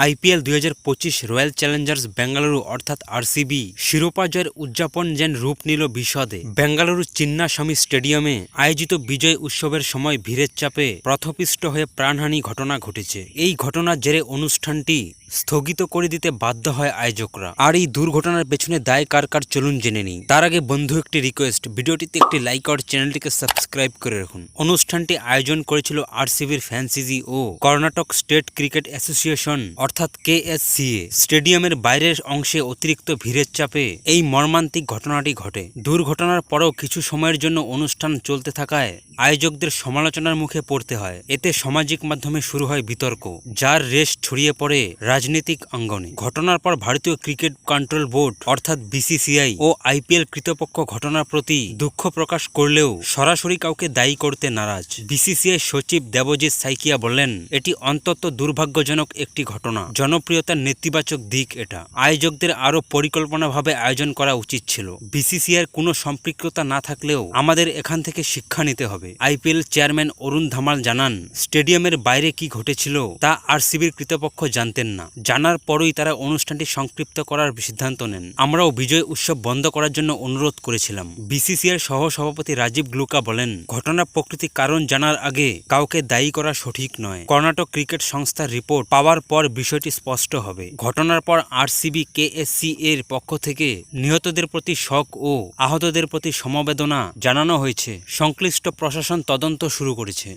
IPL ২০২৫ royal Challengers Bengaluru অর্থাৎ RCB শিরোপা জয়ের উদযাপন যেন রূপ নিল বিশদে। বেঙ্গালুরু চিন্নাস্বামী স্টেডিয়ামে আয়োজিত বিজয় উৎসবের সময় ভিড়ের চাপে পথপিষ্ট হয়ে প্রাণহানি ঘটনা ঘটেছে। এই ঘটনার জেরে অনুষ্ঠানটি স্থগিত করে দিতে বাধ্য হয় আয়োজকরা। আর এই দুর্ঘটনার পেছনে দায় কার কার চলুন জেনে নিই। তার আগে বন্ধু একটি রিকোয়েস্ট, ভিডিওটিতে একটি লাইক আর চ্যানেলটিকে সাবস্ক্রাইব করে রাখুন। অনুষ্ঠানটি আয়োজন করেছিল আরসিবির ফ্র্যাঞ্চাইজি ও কর্ণাটক স্টেট ক্রিকেট অ্যাসোসিয়েশন অর্থাৎ কেএসসিএ। স্টেডিয়ামের বাইরের অংশে অতিরিক্ত ভিড়ের চাপে এই মর্মান্তিক ঘটনাটি ঘটে। দুর্ঘটনার পরও কিছু সময়ের জন্য অনুষ্ঠান চলতে থাকায় আয়োজকদের সমালোচনার মুখে পড়তে হয়। এতে সামাজিক মাধ্যমে শুরু হয় বিতর্ক, যার রেশ ছড়িয়ে পড়ে রাজনৈতিক অঙ্গনে। ঘটনার পর ভারতীয় ক্রিকেট কন্ট্রোল বোর্ড অর্থাৎ বিসিসিআই ও আইপিএল কর্তৃপক্ষ ঘটনার প্রতি দুঃখ প্রকাশ করলেও সরাসরি কাউকে দায়ী করতে নারাজ। বিসিসিআই সচিব দেবজিৎ সাইকিয়া বললেন, এটি অন্তত দুর্ভাগ্যজনক একটি ঘটনা। জনপ্রিয়তার নেতিবাচক দিক এটা। আয়োজকদের আরও পরিকল্পনাভাবে আয়োজন করা উচিত ছিল। বিসিসিআইয়ের কোনো সম্পৃক্ততা না থাকলেও আমাদের এখান থেকে শিক্ষা নিতে হবে। আইপিএল চেয়ারম্যান অরুণ ধামাল জানান, স্টেডিয়ামের বাইরে কি ঘটেছিল তা আরসিবির কর্তৃপক্ষ জানতেন না। জানার পরই তারা অনুষ্ঠানটি সংক্ষিপ্ত করার সিদ্ধান্ত নেন। আমরাও বিজয় উৎসব বন্ধ করার জন্য অনুরোধ করেছিলাম। বিসিসিআইয়ের সহ সভাপতি রাজীব গ্লুকা বলেন, ঘটনার প্রকৃতি কারণ জানার আগে কাউকে দায়ী করা সঠিক নয়। কর্ণাটক ক্রিকেট সংস্থার রিপোর্ট পাওয়ার পর বিষয়টি স্পষ্ট হবে। ঘটনার পর আরসিবি কেএসসি এর পক্ষ থেকে নিহতদের প্রতি শোক ও আহতদের প্রতি সমবেদনা জানানো হয়েছে। সংশ্লিষ্ট প্রশাসন তদন্ত শুরু করেছে।